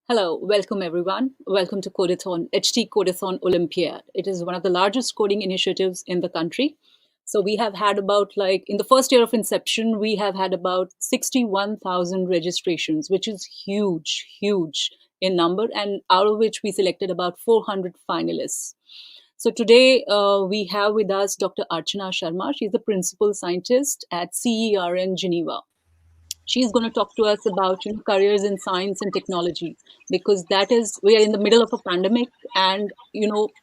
Hello, welcome everyone. Welcome to Codeathon, HT Codeathon Olympiad. It is one of the largest coding initiatives in the country. So we have had about in the first year of inception, we have had about 61,000 registrations, which is huge, huge in number, and out of which we selected about 400 finalists. So today we have with us Dr. Archana Sharma. She's the principal scientist at CERN Geneva. She's going to talk to us about careers in science and technology, because that is, we are in the middle of a pandemic, and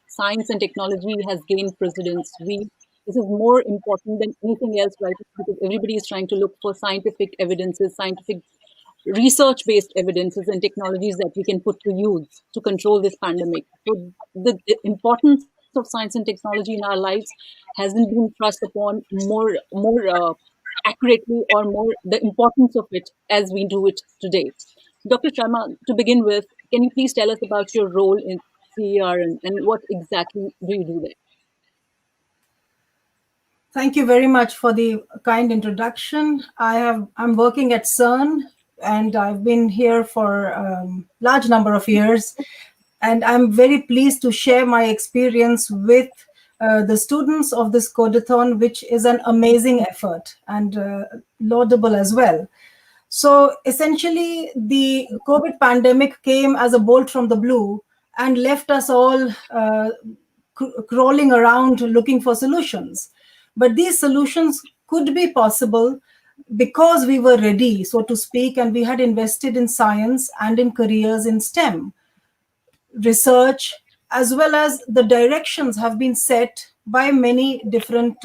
science and technology has gained precedence. We This is more important than anything else right now, because everybody is trying to look for scientific evidences, scientific research based evidences and technologies that we can put to use to control this pandemic. So the importance of science and technology in our lives hasn't been thrust upon more accurately, or more the importance of it as we do it today. Dr. Sharma, to begin with, can you please tell us about your role in CER, and what exactly do you do there? Thank you very much for the kind introduction. I'm working at CERN, and I've been here for a large number of years. And I'm very pleased to share my experience with the students of this codeathon, which is an amazing effort and laudable as well. So essentially, the COVID pandemic came as a bolt from the blue and left us all crawling around looking for solutions. But these solutions could be possible because we were ready, so to speak, and we had invested in science and in careers in STEM. Research, as well as the directions, have been set by many different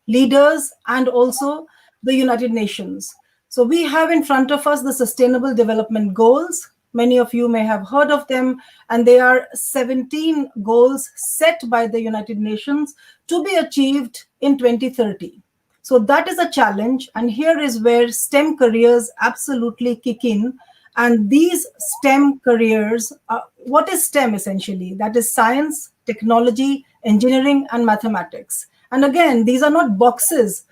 leaders and also the United Nations. So we have in front of us the Sustainable Development Goals. Many of you may have heard of them, and they are 17 goals set by the United Nations to be achieved in 2030. So that is a challenge, and here is where STEM careers absolutely kick in. And these STEM careers, what is STEM essentially? That is science, technology, engineering, and mathematics. And again, these are not boxes,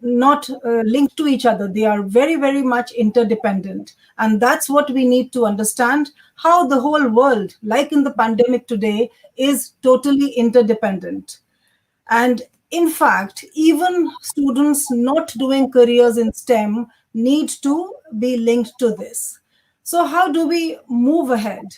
not linked to each other. They are very, very much interdependent. And that's what we need to understand, how the whole world, like in the pandemic today, is totally interdependent. And in fact, even students not doing careers in STEM need to be linked to this. So how do we move ahead?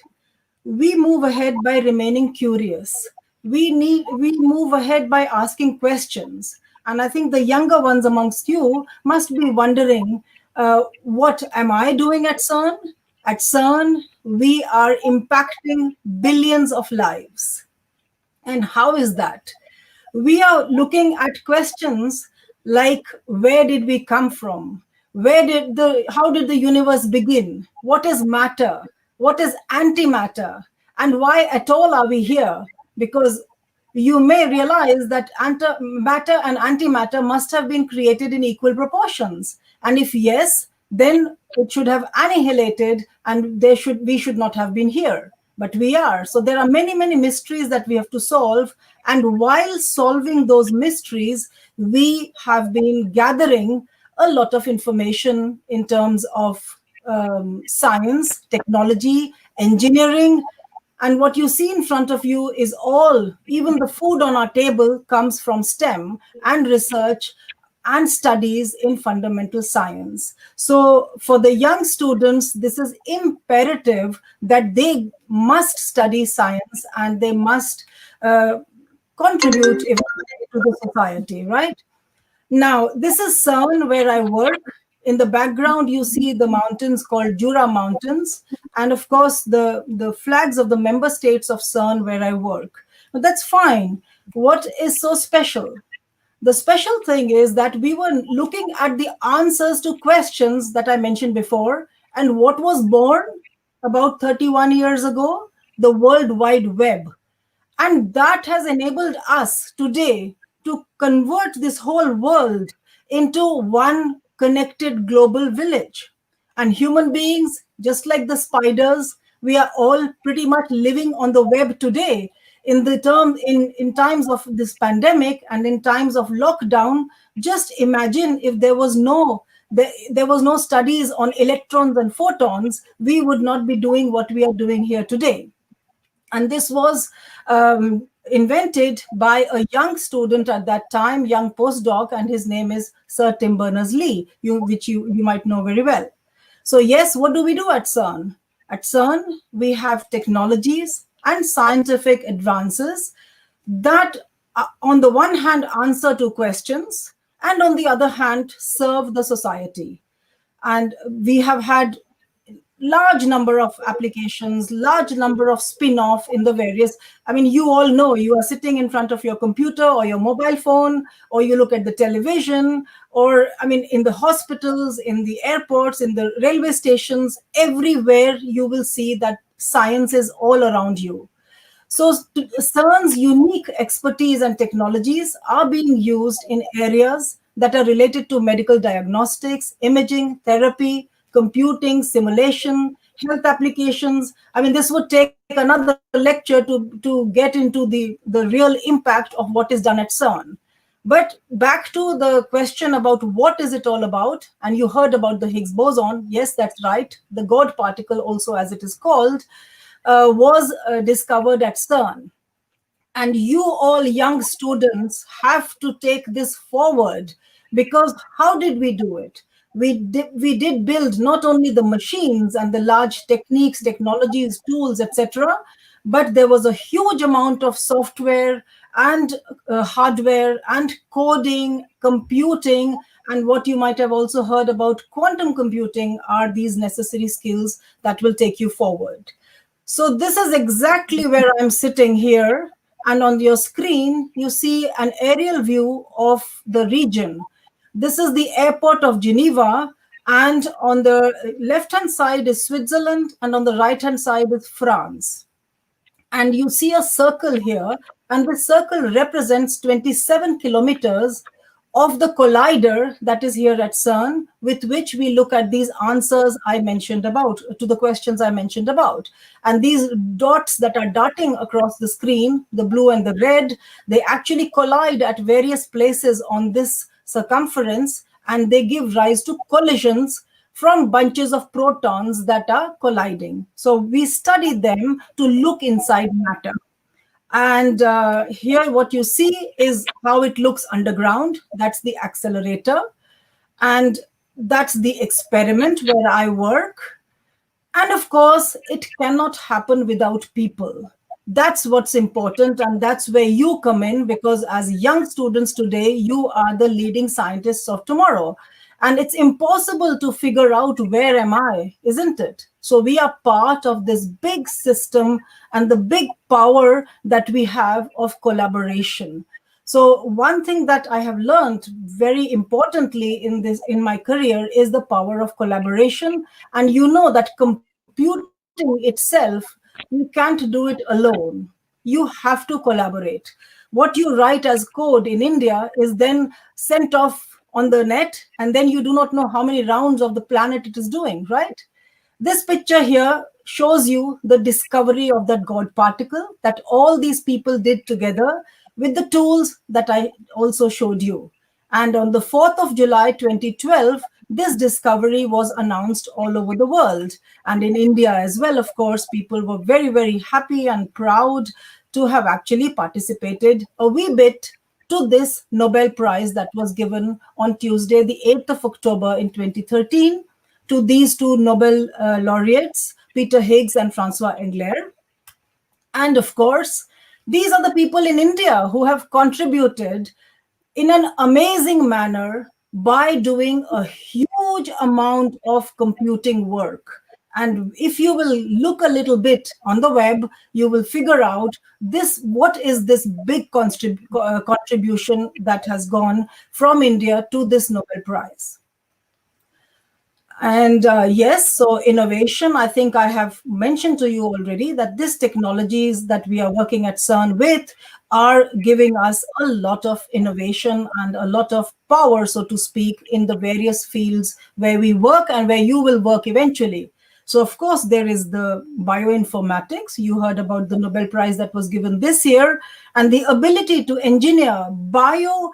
We move ahead by remaining curious. We move ahead by asking questions. And I think the younger ones amongst you must be wondering, what am I doing at CERN? At CERN, we are impacting billions of lives. And how is that? We are looking at questions like, where did we come from? How did the universe begin? What is matter? What is antimatter? And why at all are we here? Because you may realize that matter and antimatter must have been created in equal proportions. And if yes, then it should have annihilated, and we should not have been here. But we are. So there are many, many mysteries that we have to solve. And while solving those mysteries, we have been gathering a lot of information in terms of science, technology, engineering. And what you see in front of you is all, even the food on our table comes from STEM and research and studies in fundamental science. So for the young students, this is imperative that they must study science, and they must contribute to the society, right? Now, this is CERN where I work. In the background, you see the mountains called Jura Mountains, and of course, the flags of the member states of CERN where I work. But that's fine. What is so special? The special thing is that we were looking at the answers to questions that I mentioned before. And what was born about 31 years ago? The World Wide Web. And that has enabled us today to convert this whole world into one connected global village. And human beings, just like the spiders, we are all pretty much living on the web today. In times of this pandemic and in times of lockdown, just imagine if there was no there was no studies on electrons and photons, we would not be doing what we are doing here today. And this was invented by a young student at that time, young postdoc, and his name is Sir Tim Berners-Lee, which you might know very well. So yes, what do we do at CERN? At CERN, we have technologies and scientific advances that, on the one hand, answer to questions, and on the other hand, serve the society. And we have had large number of applications, large number of spin-off in the various, I mean, you all know, you are sitting in front of your computer or your mobile phone, or you look at the television, or I mean, in the hospitals, in the airports, in the railway stations, everywhere you will see that science is all around you. So CERN's unique expertise and technologies are being used in areas that are related to medical diagnostics, imaging, therapy, computing, simulation, health applications. I mean, this would take another lecture to get into the real impact of what is done at CERN. But back to the question about what is it all about, and you heard about the Higgs boson. Yes, that's right. The God particle, also as it is called, was discovered at CERN. And you all young students have to take this forward, because how did we do it? We did build not only the machines and the large techniques, technologies, tools, etc., but there was a huge amount of software and hardware and coding, computing, and what you might have also heard about quantum computing are these necessary skills that will take you forward. So this is exactly where I'm sitting here. And on your screen, you see an aerial view of the region. This is the airport of Geneva. And on the left-hand side is Switzerland, and on the right-hand side is France. And you see a circle here, and the circle represents 27 kilometers of the collider that is here at CERN, with which we look at these answers I mentioned about, to the questions I mentioned about. And these dots that are darting across the screen, the blue and the red, they actually collide at various places on this circumference, and they give rise to collisions from bunches of protons that are colliding. So we study them to look inside matter. And here what you see is how it looks underground. That's the accelerator. And that's the experiment where I work. And of course, it cannot happen without people. That's what's important. And that's where you come in, because as young students today, you are the leading scientists of tomorrow. And it's impossible to figure out where am I, isn't it? So we are part of this big system and the big power that we have of collaboration. So one thing that I have learned very importantly in my career is the power of collaboration. And you know that computing itself, you can't do it alone. You have to collaborate. What you write as code in India is then sent off on the net, and then you do not know how many rounds of the planet it is doing, right? This picture here shows you the discovery of that God particle that all these people did together with the tools that I also showed you. And on the 4th of July 2012, this discovery was announced all over the world. And in India as well, of course, people were very, very happy and proud to have actually participated a wee bit to this Nobel Prize that was given on Tuesday, the 8th of October in 2013, to these two Nobel laureates, Peter Higgs and Francois Englert. And of course, these are the people in India who have contributed in an amazing manner by doing a huge amount of computing work. And if you will look a little bit on the web, you will figure out what is this big contribution that has gone from India to this Nobel Prize. And yes, so innovation, I think I have mentioned to you already that these technologies that we are working at CERN with are giving us a lot of innovation and a lot of power, so to speak, in the various fields where we work and where you will work eventually. So, of course, there is the bioinformatics. You heard about the Nobel Prize that was given this year, and the ability to engineer biological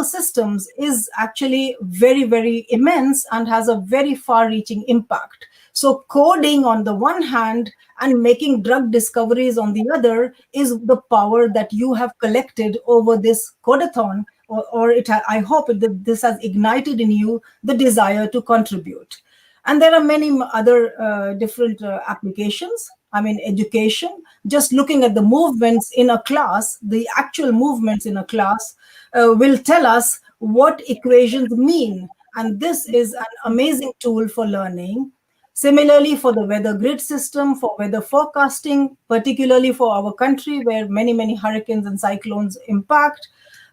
systems is actually very, very immense and has a very far-reaching impact. So coding on the one hand and making drug discoveries on the other is the power that you have collected over this codeathon, I hope that this has ignited in you the desire to contribute. And there are many other different applications. I mean, education, just looking at the movements in a class, the actual movements in a class will tell us what equations mean. And this is an amazing tool for learning. Similarly, for the weather grid system, for weather forecasting, particularly for our country where many, many hurricanes and cyclones impact.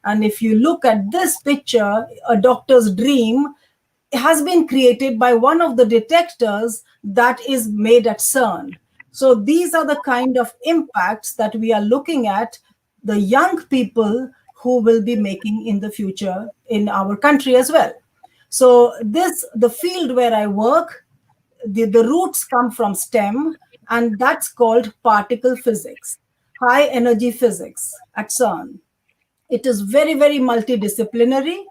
And if you look at this picture, a doctor's dream has been created by one of the detectors that is made at CERN. So these are the kind of impacts that we are looking at, the young people who will be making in the future in our country as well. So the field where I work, the roots come from STEM, and that's called particle physics, high energy physics at CERN. It is very, very multidisciplinary.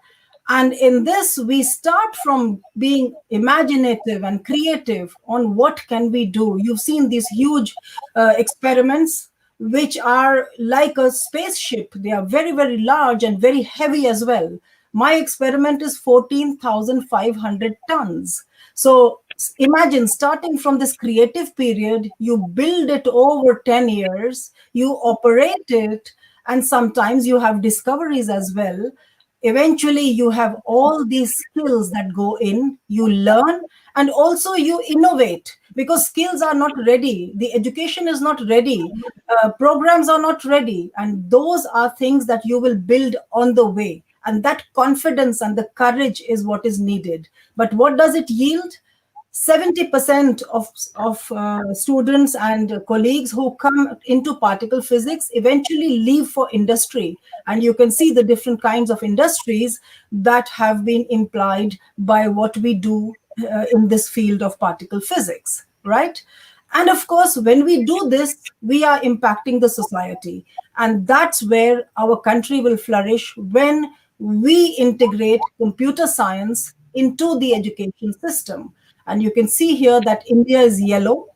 And in this, we start from being imaginative and creative on what can we do. You've seen these huge experiments, which are like a spaceship. They are very, very large and very heavy as well. My experiment is 14,500 tons. So imagine starting from this creative period, you build it over 10 years, you operate it, and sometimes you have discoveries as well. Eventually, you have all these skills that go in, you learn, and also you innovate because skills are not ready. The education is not ready. Programs are not ready. And those are things that you will build on the way. And that confidence and the courage is what is needed. But what does it yield? 70% of students and colleagues who come into particle physics eventually leave for industry. And you can see the different kinds of industries that have been implied by what we do in this field of particle physics, right? And of course, when we do this, we are impacting the society. And that's where our country will flourish, when we integrate computer science into the education system. And you can see here that India is yellow,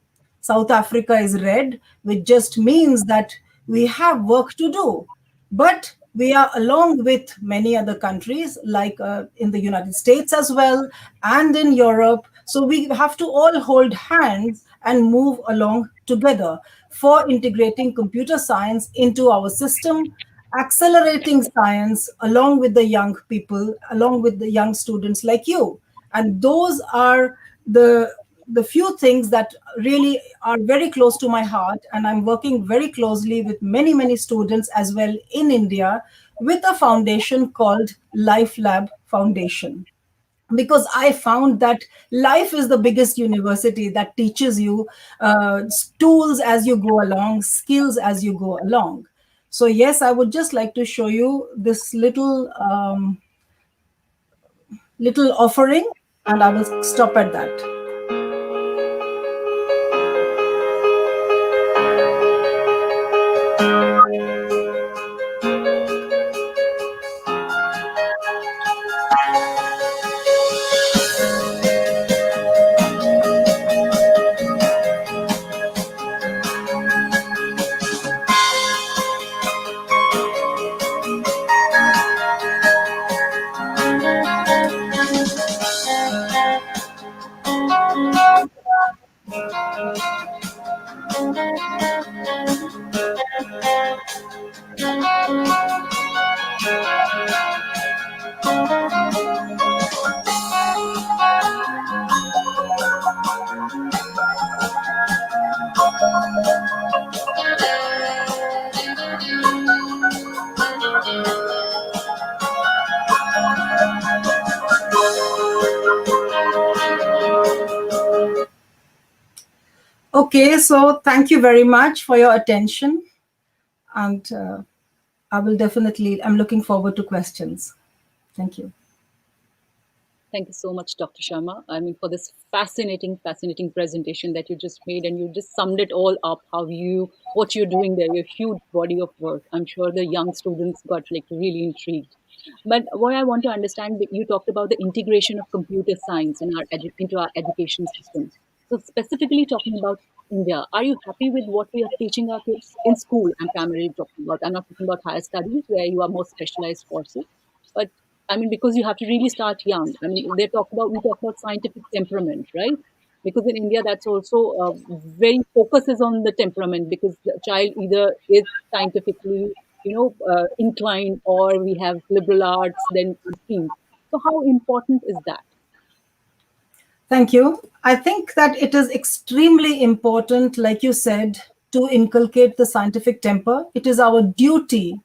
South Africa is red, which just means that we have work to do. But we are along with many other countries, like in the United States as well, and in Europe. So we have to all hold hands and move along together for integrating computer science into our system, accelerating science along with the young people, along with the young students like you. And those are the few things that really are very close to my heart, and I'm working very closely with many students as well in India with a foundation called Life Lab Foundation, because I found that life is the biggest university that teaches you tools as you go along, skills as you go along. So yes, I would just like to show you this little offering, and I will stop at that. Okay, so thank you very much for your attention. And I'm looking forward to questions. Thank you. Thank you so much, Dr. Sharma. I mean, for this fascinating presentation that you just made, and you just summed it all up. What you're doing there, your huge body of work. I'm sure the young students got like really intrigued. But what I want to understand, you talked about the integration of computer science in into our education system. So specifically talking about India, are you happy with what we are teaching our kids in school? I'm primarily talking about. I'm not talking about higher studies where you are more specialized courses, but I mean, because you have to really start young. I mean, we talk about scientific temperament, right? Because in India, that's also very focuses on the temperament because the child either is scientifically, inclined, or we have liberal arts, then streams. So, how important is that? Thank you. I think that it is extremely important, like you said, to inculcate the scientific temper. It is our duty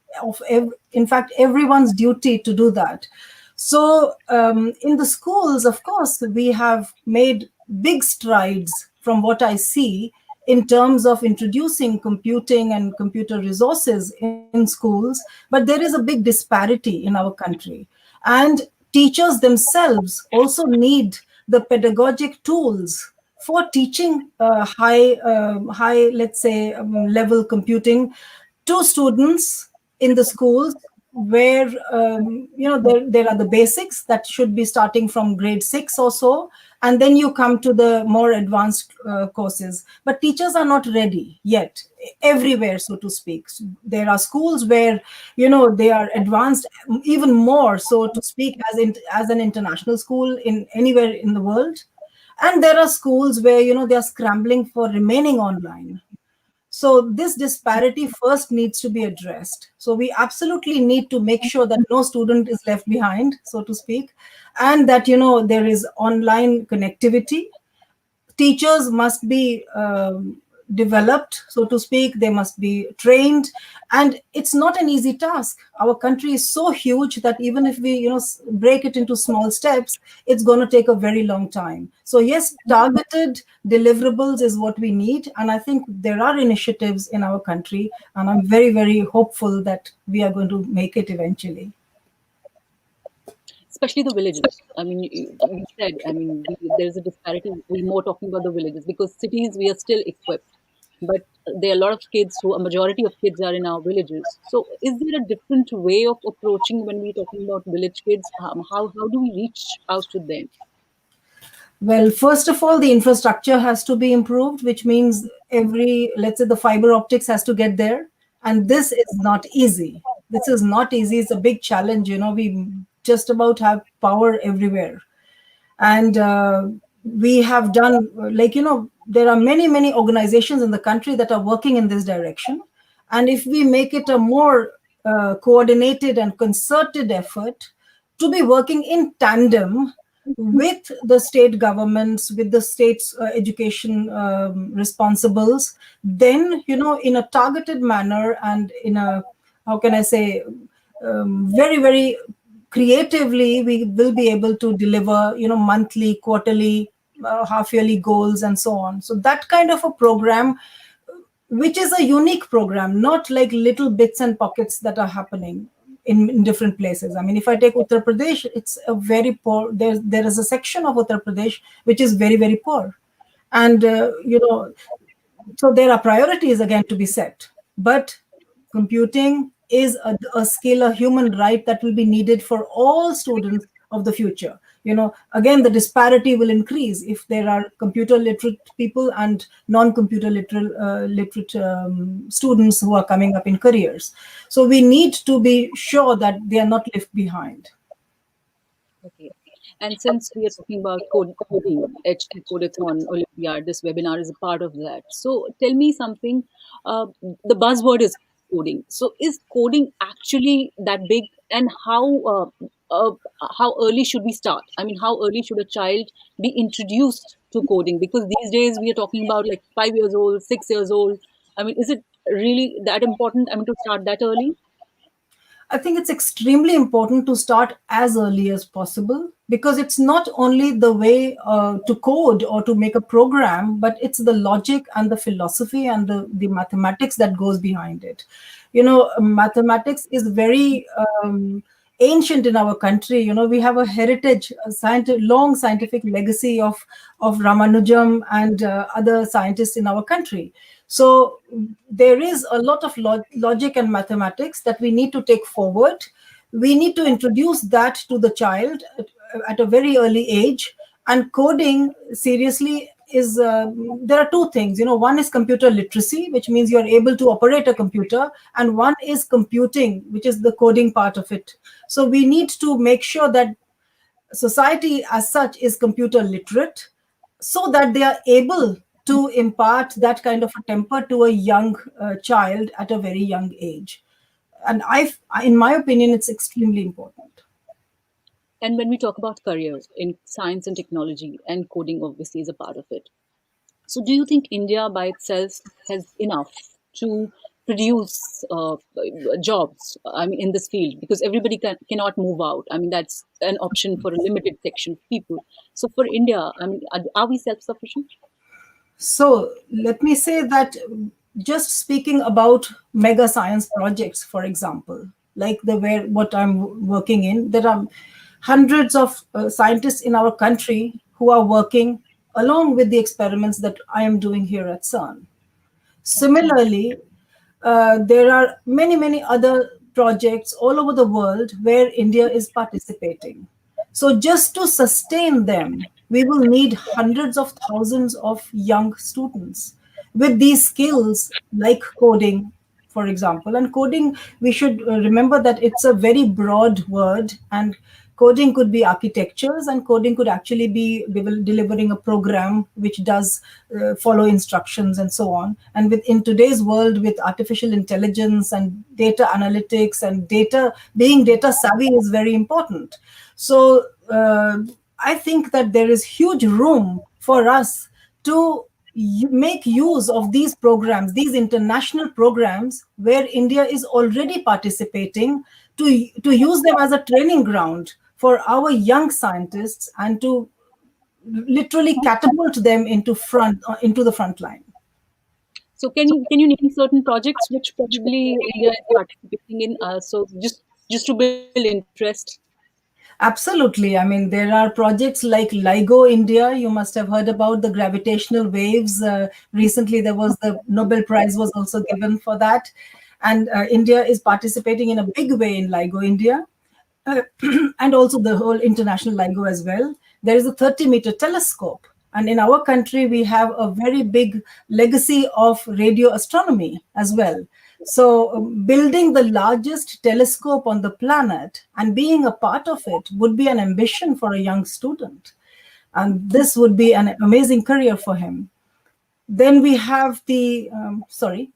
in fact, everyone's duty to do that. So, in the schools, of course, we have made big strides from what I see in terms of introducing computing and computer resources in schools, but there is a big disparity in our country. And teachers themselves also need the pedagogic tools for teaching high, let's say, level computing to students in the schools where there are the basics that should be starting from grade 6 or so, and then you come to the more advanced courses, but teachers are not ready yet everywhere, so to speak. There are schools where they are advanced even more, so to speak, as an international school in anywhere in the world, and there are schools where they are scrambling for remaining online. So this disparity first needs to be addressed. So we absolutely need to make sure that no student is left behind, so to speak, and that there is online connectivity. Teachers must be developed, so to speak. They must be trained, and it's not an easy task. Our country is so huge that even if we break it into small steps, it's going to take a very long time. So yes, targeted deliverables is what we need, and I think there are initiatives in our country, and I'm very, very hopeful that we are going to make it eventually. Especially the villages. I mean, you said, I mean, there's a disparity. We're more talking about the villages because cities, we are still equipped. But there are a lot of kids a majority of kids are in our villages. So, is there a different way of approaching when we're talking about village kids? How do we reach out to them? Well, first of all, the infrastructure has to be improved, which means let's say, the fiber optics has to get there. And this is not easy. This is not easy. It's a big challenge. We just about have power everywhere. And we have done, there are many, many organizations in the country that are working in this direction. And if we make it a more coordinated and concerted effort to be working in tandem with the state governments, with the state's education responsibles, then, in a targeted manner and in a, how can I say, very, very creatively, we will be able to deliver, monthly, quarterly, half yearly goals and so on. So that kind of a program, which is a unique program, not like little bits and pockets that are happening in different places. I mean, if I take Uttar Pradesh, it's a very poor, there is a section of Uttar Pradesh which is very, very poor. And, so there are priorities again to be set. But computing is a skill, a human right that will be needed for all students of the future. Again, the disparity will increase if there are computer literate people and non-computer literate students who are coming up in careers. So we need to be sure that they are not left behind. Okay. And since we are talking about coding, HT Codeathon Olympiad, this webinar is a part of that. So tell me something. The buzzword is coding. So is coding actually that big? And how early should we start? I mean, how early should a child be introduced to coding? Because these days we are talking about like 5 years old, 6 years old. I mean, is it really that important? I mean, to start that early? I think it's extremely important to start as early as possible, because it's not only the way to code or to make a program, but it's the logic and the philosophy and the mathematics that goes behind it. Mathematics is very ancient in our country. We have a heritage, long scientific legacy of Ramanujam and other scientists in our country. So there is a lot of logic and mathematics that we need to take forward. We need to introduce that to the child at a very early age. And coding, seriously, is there are two things. One is computer literacy, which means you're able to operate a computer, and one is computing, which is the coding part of it. So we need to make sure that society as such is computer literate, so that they are able to impart that kind of a temper to a young child at a very young age. And in my opinion, it's extremely important. And when we talk about careers in science and technology, and coding obviously is a part of it. So, do you think India by itself has enough to produce jobs? I mean, in this field, because everybody cannot move out. I mean, that's an option for a limited section of people. So, for India, I mean, are we self-sufficient? So let me say that, just speaking about mega science projects, for example, like what I'm working in, there are hundreds of scientists in our country who are working along with the experiments that I am doing here at CERN. Similarly, there are many, many other projects all over the world where India is participating. So, just to sustain them, we will need hundreds of thousands of young students with these skills like coding, for example. And coding, we should remember that it's a very broad word, and coding could be architectures, and coding could actually be delivering a program which does follow instructions and so on. And in today's world, with artificial intelligence and data analytics and being data savvy is very important. So I think that there is huge room for us to make use of these programs, these international programs where India is already participating, to use them as a training ground for our young scientists, and to literally catapult them into the front line. So, can you name certain projects which probably India is participating in? So, just to build interest. Absolutely. I mean, there are projects like LIGO India. You must have heard about the gravitational waves. Recently, there was the Nobel Prize was also given for that. And India is participating in a big way in LIGO India, and also the whole international LIGO as well. There is a 30-meter telescope. And in our country, we have a very big legacy of radio astronomy as well. So building the largest telescope on the planet and being a part of it would be an ambition for a young student. And this would be an amazing career for him. Then we have sorry.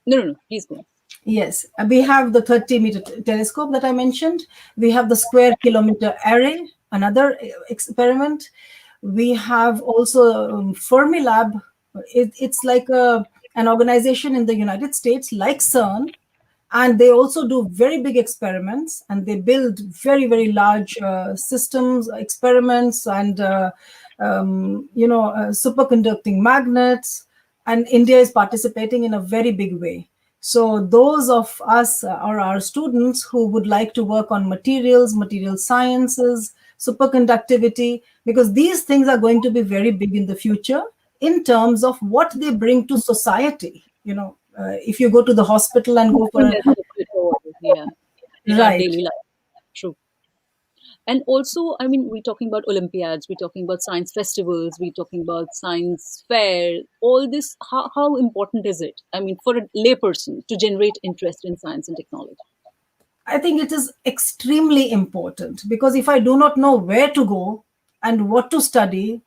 No, please go on. Yes, we have the 30-meter telescope that I mentioned. We have the square kilometer array, another experiment. We have also Fermilab. It's like an organization in the United States, like CERN, and they also do very big experiments, and they build very, very large systems, experiments, and superconducting magnets. And India is participating in a very big way. So those of us or our students who would like to work on materials, material sciences, superconductivity, because these things are going to be very big in the future in terms of what they bring to society. If you go to the hospital and go for yeah, in our right. daily life. True. And also, I mean, we're talking about Olympiads, we're talking about science festivals, we're talking about science fair. All this, how important is it? I mean, for a layperson to generate interest in science and technology? I think it is extremely important, because if I do not know where to go and what to study,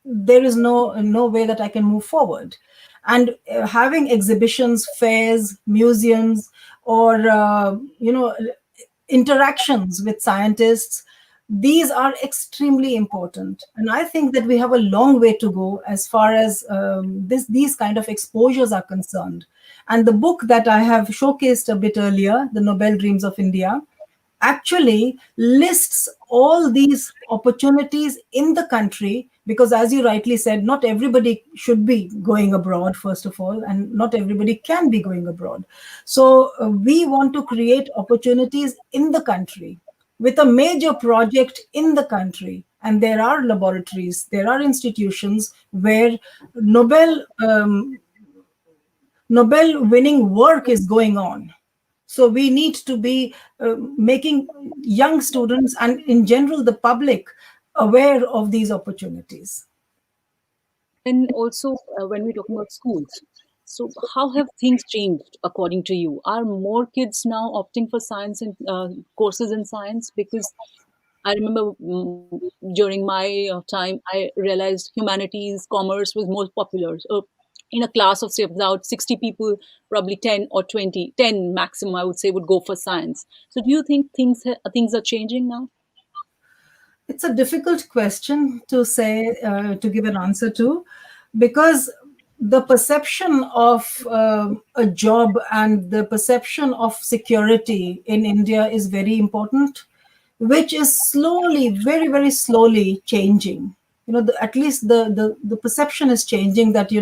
there is no way that I can move forward. And having exhibitions, fairs, museums, or interactions with scientists, these are extremely important. And I think that we have a long way to go as far as these kind of exposures are concerned. And the book that I have showcased a bit earlier, The Nobel Dreams of India, actually lists all these opportunities in the country, because as you rightly said, not everybody should be going abroad, first of all, and not everybody can be going abroad. So we want to create opportunities in the country. with a major project in the country. And there are laboratories, there are institutions where Nobel Nobel winning work is going on. So we need to be making young students and in general the public aware of these opportunities. And also, when we're talking about schools, so how have things changed according to you? Are more kids now opting for science and courses in science? Because I remember during my time, I realized humanities, commerce was more popular. So in a class of say about 60 people, probably 10 or 20, 10 maximum, I would say, would go for science. So do you think things are changing now? It's a difficult question to say, to give an answer to, because the perception of a job and the perception of security in India is very important, which is slowly, very, very slowly changing. At least the perception is changing that,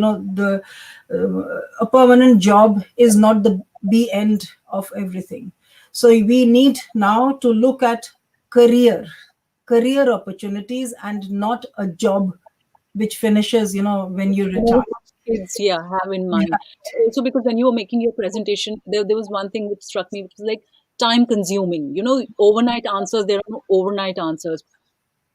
a permanent job is not the be end of everything. So we need now to look at career opportunities and not a job which finishes when you retire. Most kids, yeah, have in Yeah. mind. Also, because when you were making your presentation, there was one thing which struck me, which was like time consuming. Overnight answers, there are no overnight answers.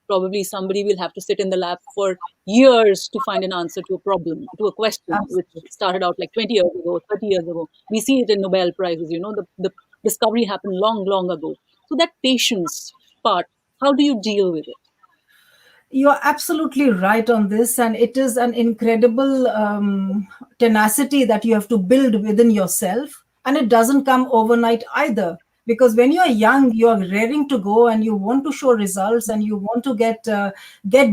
Probably somebody will have to sit in the lab for years to find an answer to a problem, to a question, which Absolutely. started out like 20 years ago, 30 years ago. We see it in Nobel Prizes, the discovery happened long, long ago. So that patience part, how do you deal with it? You're absolutely right on this, and it is an incredible tenacity that you have to build within yourself, and it doesn't come overnight either. Because when you're young, you're raring to go, and you want to show results, and you want to get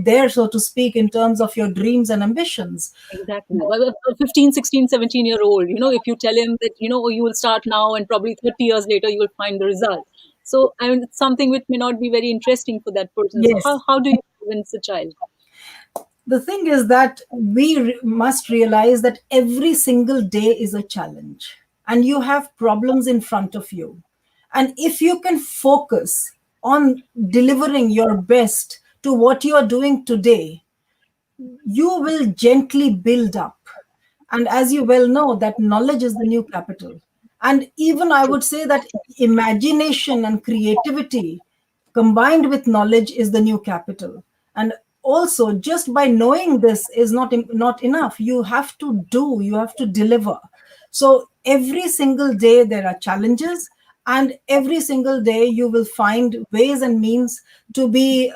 there, so to speak, in terms of your dreams and ambitions. Exactly. Well, a 15, 16, 17-year old, if you tell him that, oh, you will start now and probably 30 years later you will find the result. So, I mean, it's something which may not be very interesting for that person. So, Yes. how do you convince a child? The thing is that we must realize that every single day is a challenge, and you have problems in front of you. And if you can focus on delivering your best to what you are doing today, you will gently build up. And as you well know, that knowledge is the new capital. And even I would say that imagination and creativity combined with knowledge is the new capital. And also, just by knowing this is not enough. You have to do, you have to deliver. So every single day there are challenges, and every single day you will find ways and means to be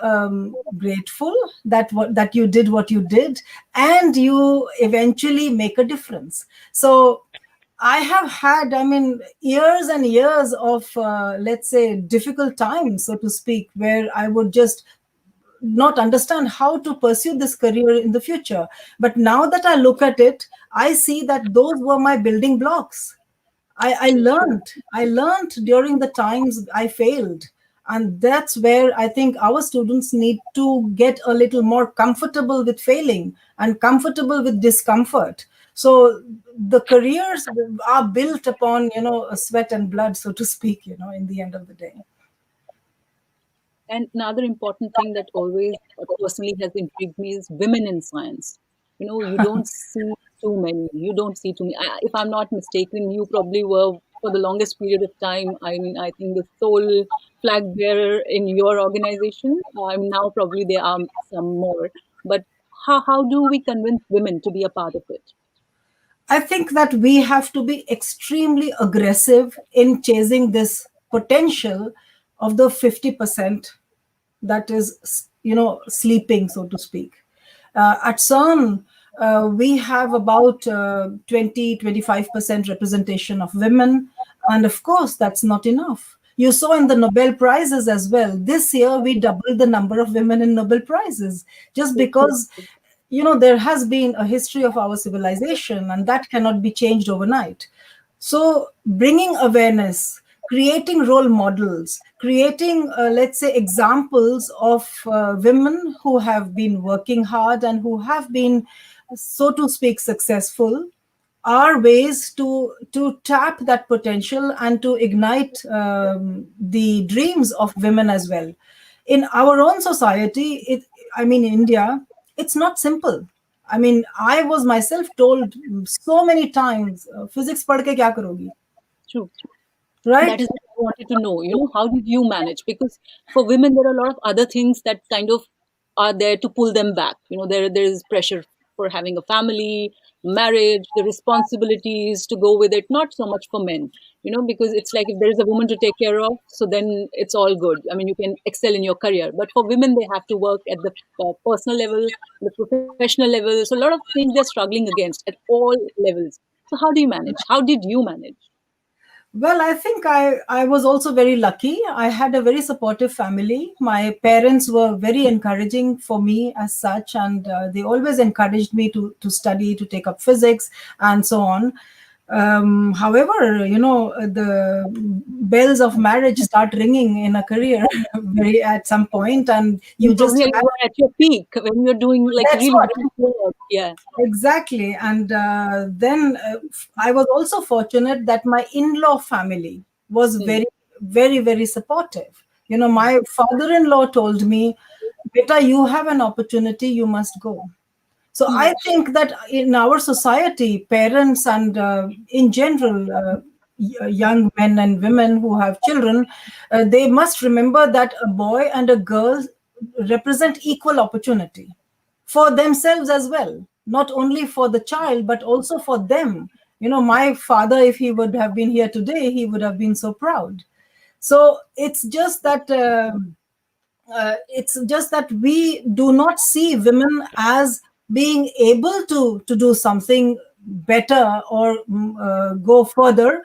grateful that you did what you did, and you eventually make a difference. So I have had, I mean, years and years of, let's say, difficult times, so to speak, where I would just not understand how to pursue this career in the future. But now that I look at it, I see that those were my building blocks. I learned during the times I failed. And that's where I think our students need to get a little more comfortable with failing and comfortable with discomfort. So the careers are built upon, sweat and blood, so to speak, in the end of the day. And another important thing that always personally has intrigued me is women in science. You don't see too many. You don't see too many. If I'm not mistaken, you probably were for the longest period of time. I mean, I think the sole flag bearer in your organization. Now probably there are some more. But how do we convince women to be a part of it? I think that we have to be extremely aggressive in chasing this potential of the 50% that is, sleeping, so to speak. At CERN, we have about 20-25% representation of women. And of course, that's not enough. You saw in the Nobel Prizes as well. This year, we doubled the number of women in Nobel Prizes just So true. because, there has been a history of our civilization, and that cannot be changed overnight. So, bringing awareness, creating role models, creating, let's say, examples of women who have been working hard and who have been, so to speak, successful, are ways to tap that potential and to ignite the dreams of women as well. In our own society, I mean, in India, it's not simple. I mean, I was myself told so many times, physics पढ़ के क्या करोगी, True. That right? is what I wanted to know. How did you manage? Because for women, there are a lot of other things that kind of are there to pull them back. There is pressure for having a family, marriage, the responsibilities to go with it. Not so much for men. Because it's like if there is a woman to take care of, so then it's all good. I mean, you can excel in your career. But for women, they have to work at the personal level, the professional level. So a lot of things they're struggling against at all levels. So how do you manage? How did you manage? Well, I think I was also very lucky. I had a very supportive family. My parents were very encouraging for me as such, and they always encouraged me to study, to take up physics, and so on. However, the bells of marriage start ringing in a career very at some point, and you just Probably have. you are at your peak when you're doing like That's really what. great work. Yeah. Exactly. And then I was also fortunate that my in law family was Hmm. very, very, very supportive. My father in law told me, Beta, you have an opportunity, you must go. So Hmm. I think that in our society, parents and in general, young men and women who have children, they must remember that a boy and a girl represent equal opportunity for themselves as well, not only for the child, but also for them. My father, if he would have been here today, he would have been so proud. So it's just that we do not see women as being able to do something better or go further.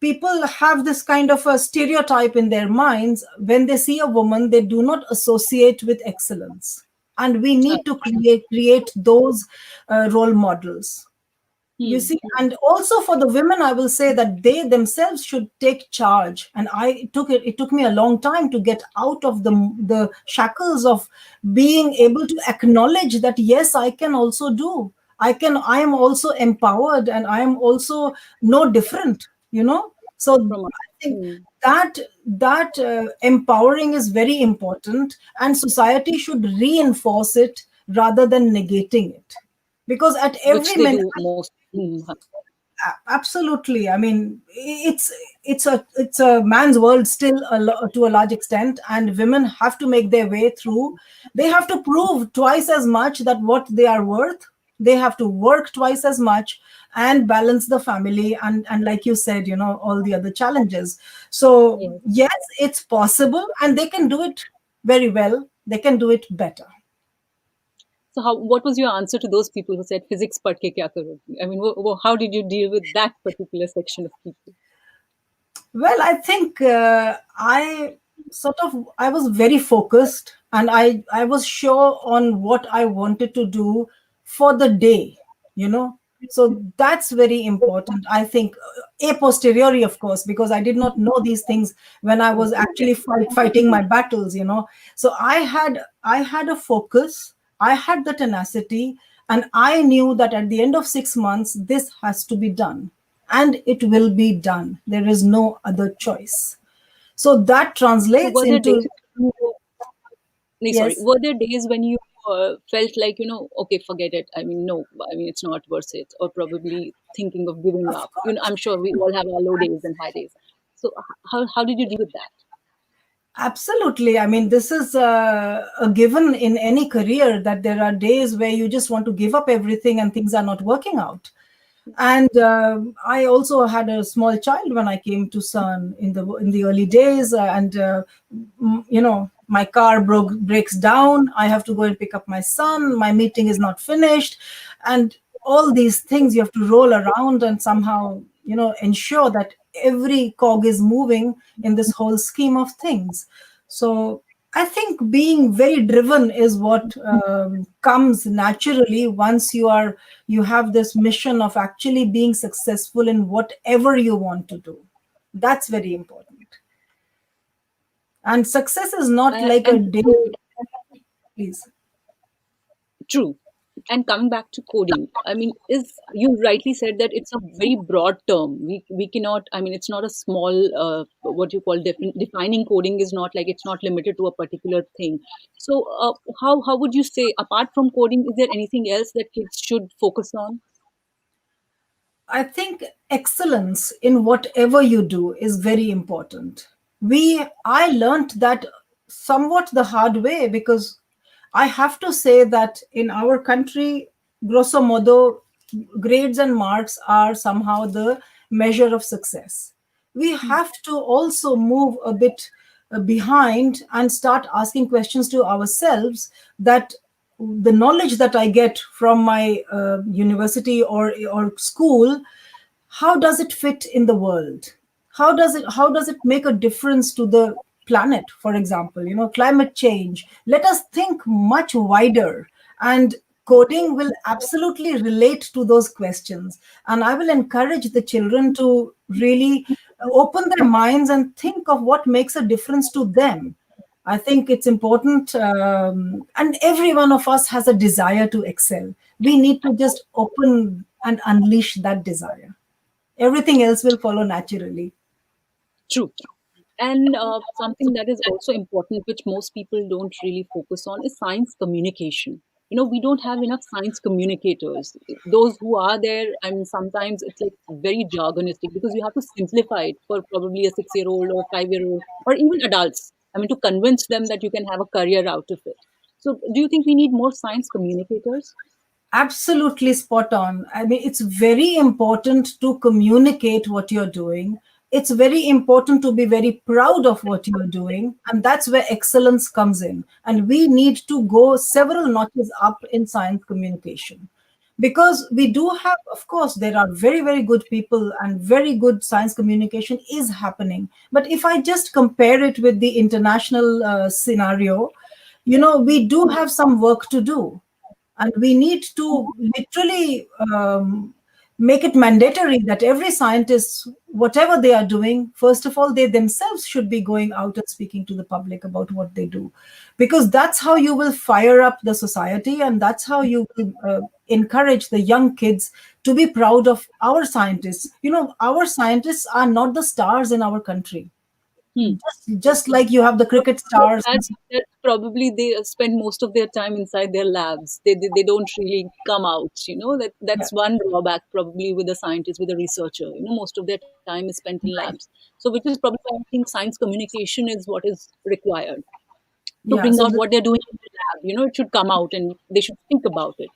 People have this kind of a stereotype in their minds. When they see a woman, they do not associate with excellence, and we need to create those role models, you Hmm. see. And also for the women, I will say that they themselves should take charge. And it took me a long time to get out of the shackles of being able to acknowledge that yes, I can also do, I am also empowered, and I am also no different, so From us. I think Hmm. that empowering is very important, and society should reinforce it rather than negating it, because at Which every they minute. do most. Hmm. Absolutely. I mean, it's a man's world still, to a large extent, and women have to make their way through. They have to prove twice as much that what they are worth. They have to work twice as much and balance the family, and like you said, all the other challenges. So Yes. yes, it's possible, and they can do it very well. They can do it better. So what was your answer to those people who said physics पढ़ के क्या करोगी? I mean, how did you deal with that particular section of people? Well, I think I was very focused, and I was sure on what I wanted to do for the day, you know. So that's very important. I think a posteriori, of course, because I did not know these things when I was actually fighting my battles, So I had a focus, I had the tenacity, and I knew that at the end of 6 months, this has to be done, and it will be done. There is no other choice. So that So translates were there days? into, No, sorry. yes, Were there days when you felt like, okay, forget it? I mean, no, I mean, it's not worth it, or probably thinking of giving of up. course. I'm sure we all have our low days and high days. So how did you deal with that? Absolutely. I mean, this is a given in any career, that there are days where you just want to give up everything and things are not working out. And I also had a small child when I came to CERN in the early days, and my car breaks down. I have to go and pick up my son. My meeting is not finished, and all these things you have to roll around and somehow ensure that every cog is moving in this whole scheme of things. So I think being very driven is what comes naturally once you have this mission of actually being successful in whatever you want to do. That's very important. And success is not like a And day. Please. true, And coming back to coding, I mean, is you rightly said that it's a very broad term. We cannot. I mean, it's not a small what you call defining coding is not like it's not limited to a particular thing. So, how would you say apart from coding, is there anything else that kids should focus on? I think excellence in whatever you do is very important. I learned that somewhat the hard way, because I have to say that in our country, grosso modo, grades and marks are somehow the measure of success. We have to also move a bit behind and start asking questions to ourselves, that the knowledge that I get from my university or school, how does it fit in the world? How does it make a difference to the planet? For example, climate change. Let us think much wider, and coding will absolutely relate to those questions. And I will encourage the children to really open their minds and think of what makes a difference to them. I think it's important, and every one of us has a desire to excel. We need to just open and unleash that desire. Everything else will follow naturally. True. And something that is also important, which most people don't really focus on, is science communication. We don't have enough science communicators. Those who are there, I mean, sometimes it's like very jargonistic because you have to simplify it for probably a 6 year old or 5 year old or even adults. I mean, to convince them that you can have a career out of it. So, do you think we need more science communicators? Absolutely spot on. I mean, it's very important to communicate what you're doing. It's very important to be very proud of what you're doing. And that's where excellence comes in. And we need to go several notches up in science communication. Because we do have, of course, there are very, very good people, and very good science communication is happening. But if I just compare it with the international scenario, we do have some work to do, and we need to literally make it mandatory that every scientist, whatever they are doing, first of all, they themselves should be going out and speaking to the public about what they do, because that's how you will fire up the society, and that's how you will encourage the young kids to be proud of our scientists. Our scientists are not the stars in our country. Hmm. Just like you have the cricket But stars. that's probably they spend most of their time inside their labs. They don't really come out. Yeah, That's one drawback probably with a scientist, with a researcher. Most of their time is spent in labs. right. So which is probably why I think science communication is what is required to Yeah, bring so out what they're doing in the lab. It should come out and they should think about it.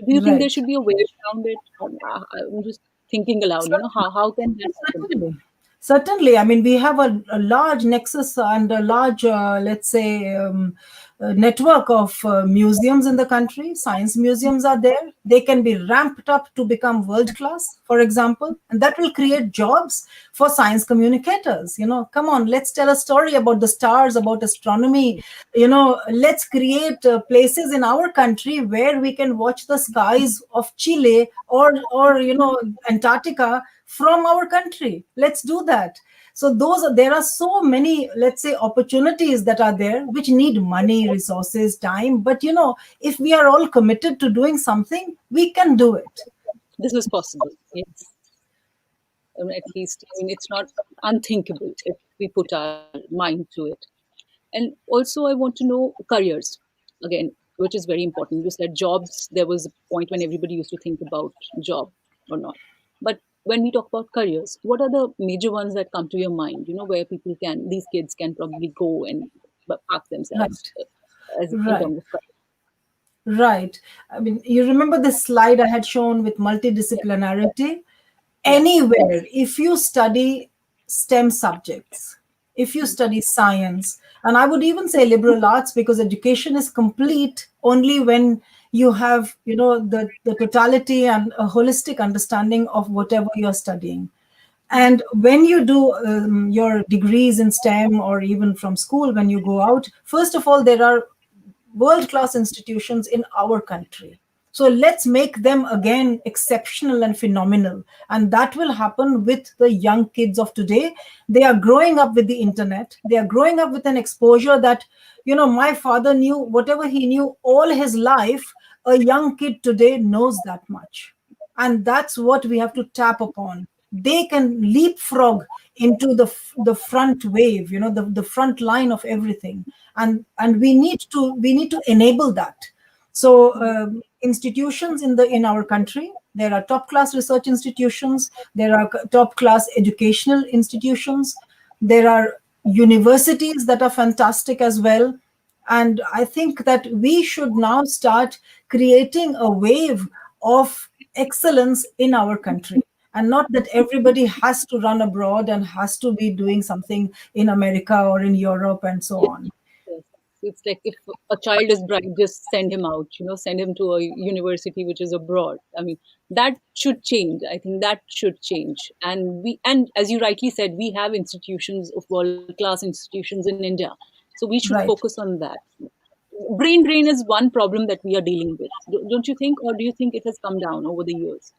Do you think there right. should be a way around it? I'm just thinking aloud. How can that happen? Certainly. Certainly. I mean, we have a large nexus and a large, let's say, network of museums in the country. Science museums are there. They can be ramped up to become world class, for example, and that will create jobs for science communicators. Come on, let's tell a story about the stars, about astronomy. Let's create places in our country where we can watch the skies of Chile or Antarctica from our country. Let's do that. So there are so many, let's say, opportunities that are there, which need money, resources, time. But if we are all committed to doing something, we can do it. This is possible. Yes. At least, I mean, it's not unthinkable if we put our mind to it. And also, I want to know careers again, which is very important. You said jobs. There was a point when everybody used to think about job or not. But when we talk about careers, what are the major ones that come to your mind? Where these kids can probably go and park themselves Right. as in Right. terms of career. Right. I mean, you remember the slide I had shown with multidisciplinarity? Yeah. Anywhere, if you study STEM subjects, if you study science, and I would even say liberal arts, because education is complete only when you have, the totality and a holistic understanding of whatever you're studying. And when you do your degrees in STEM, or even from school, when you go out, first of all, there are world class institutions in our country. So let's make them again exceptional and phenomenal. And that will happen with the young kids of today. They are growing up with the internet. They are growing up with an exposure that, my father knew whatever he knew all his life. A young kid today knows that much, and that's what we have to tap upon. They can leapfrog into the front wave, the front line of everything, and we need to enable that. So institutions in our country, there are top class research institutions, there are top class educational institutions, there are universities that are fantastic as well. And I think that we should now start creating a wave of excellence in our country, and not that everybody has to run abroad and has to be doing something in America or in Europe and so Yes, on. yes. It's like if a child is bright, just send him out, send him to a university which is abroad. I mean, that should change. I think that should change. And as you rightly said, we have institutions of world-class institutions in India. So we should Right. focus on that. Brain drain is one problem that we are dealing with. Don't you think, or do you think it has come down over the years?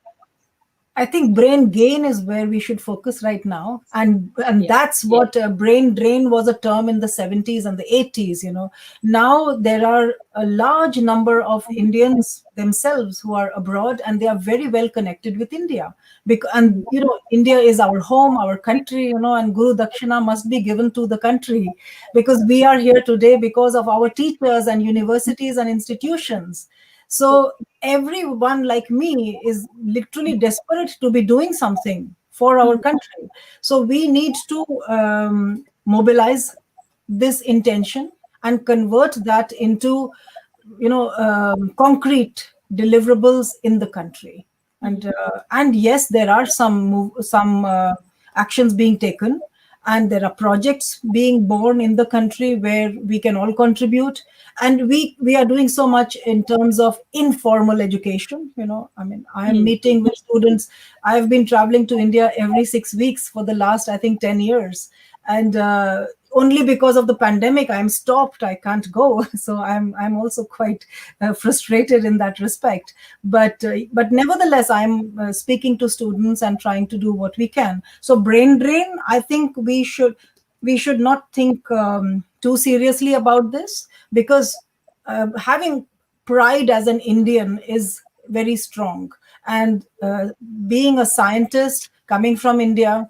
I think brain gain is where we should focus right now, and Yeah. that's what brain drain was a term in the 70s and the 80s. Now there are a large number of Indians themselves who are abroad, and they are very well connected with India. And India is our home, our country. And Guru Dakshina must be given to the country, because we are here today because of our teachers and universities and institutions. So everyone like me is literally desperate to be doing something for our country. So we need to mobilize this intention and convert that into concrete deliverables in the country. And yes, there are some actions being taken, and there are projects being born in the country where we can all contribute. And we are doing so much in terms of informal education. I mean, I am Hmm. meeting with students. I have been traveling to India every 6 weeks for the last, I think, 10 years. And only because of the pandemic I'm stopped, I can't go. So I'm also quite frustrated in that respect. But nevertheless, I'm speaking to students and trying to do what we can. So brain drain, I think we should not think too seriously about this, because having pride as an Indian is very strong. And being a scientist coming from India,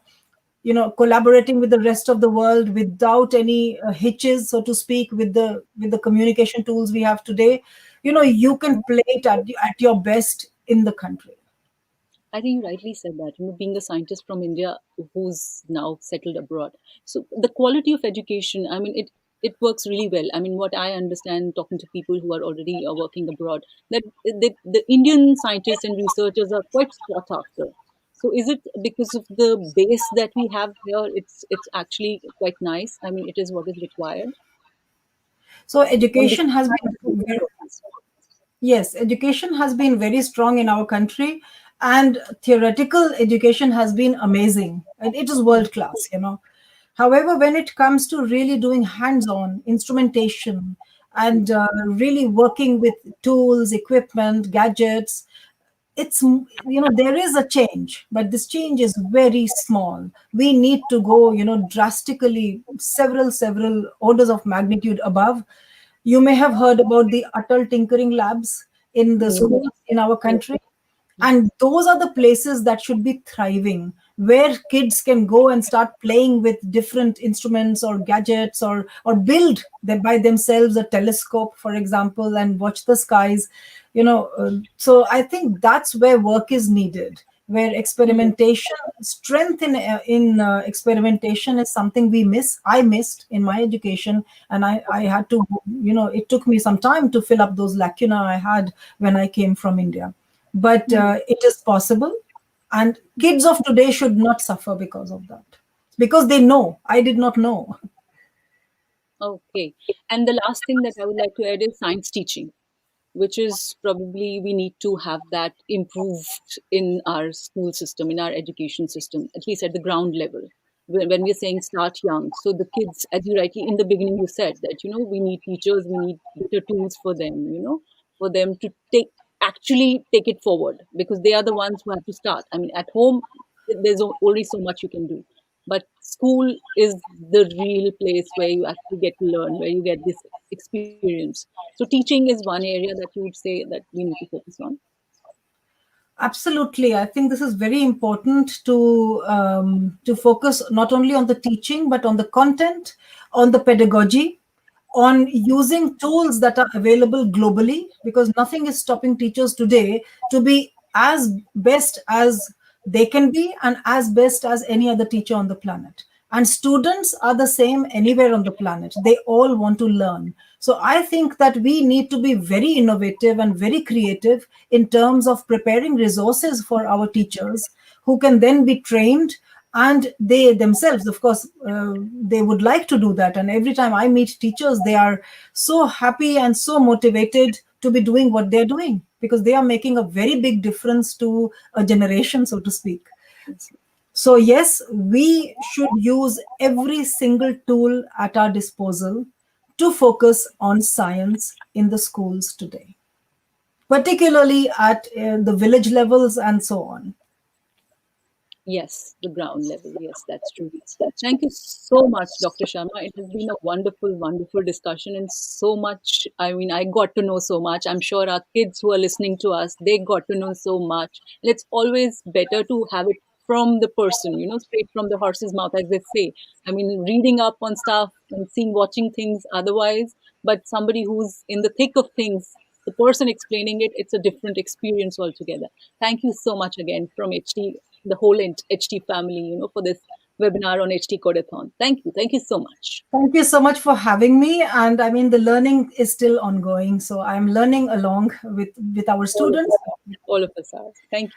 collaborating with the rest of the world without any hitches, so to speak, with the communication tools we have today, you can play it at your best in the country. I think you rightly said that, being a scientist from India who's now settled abroad. So the quality of education, I mean, it works really well. I mean, what I understand talking to people who are already working abroad, that the Indian scientists and researchers are quite sought after. So is it because of the base that we have here? It's actually quite nice. I mean, it is what is required So from the education has been students at least. yes, education has been very strong in our country, and theoretical education has been amazing, and it is world class. However, when it comes to really doing hands-on instrumentation and really working with tools, equipment, gadgets, there is a change, but this change is very small. We need to go drastically several orders of magnitude above. You may have heard about the Atal tinkering labs in the Mm. schools in our Yes. country. And those are the places that should be thriving, where kids can go and start playing with different instruments or gadgets, or build them by themselves a telescope, for example, and watch the skies. So I think that's where work is needed, where Mm. experimentation, strength in experimentation is something I missed in my education. And I had to, it took me some time to fill up those lacuna I had when I came from India. But Mm. it is possible, and kids of today should not suffer because of that, because they know I did not know. Okay. And the last thing that I would like to add is science teaching, which is probably we need to have that improved in our school system, in our education system, at least at the ground level. When we're saying start young, so the kids, as you rightly in the beginning you said that we need teachers, we need better tools for them, for them to take it forward, because they are the ones who have to start. I mean, at home there's only so much you can do, but school is the real place where you actually get to learn, where you get this experience. So teaching is one area that you would say that we need to focus on. Absolutely. I think this is very important to focus not only on the teaching, but on the content, on the pedagogy, on using tools that are available globally, because nothing is stopping teachers today to be as best as they can be and as best as any other teacher on the planet. And students are the same anywhere on the planet. They all want to learn. So I think that we need to be very innovative and very creative in terms of preparing resources for our teachers who can then be trained, and they themselves, of course, they would like to do that. And every time I meet teachers, they are so happy and so motivated to be doing what they're doing, because they are making a very big difference to a generation, so to speak. So yes, we should use every single tool at our disposal to focus on science in the schools today, particularly at the village levels and so on. Yes, the ground level. Yes, that's true. Thank you so much, Dr. Sharma. It has been a wonderful, wonderful discussion, and so much. I mean, I got to know so much. I'm sure our kids who are listening to us, they got to know so much. And it's always better to have it from the person, straight from the horse's mouth, as they say. I mean, reading up on stuff and seeing, watching things otherwise, but somebody who's in the thick of things, the person explaining it, it's a different experience altogether. Thank you so much again from HT, the whole HT family, for this webinar on HT Codeathon. Thank you. Thank you so much. Thank you so much for having me. And I mean, the learning is still ongoing. So I'm learning along with our All of students. us are. All of us are. Thank you.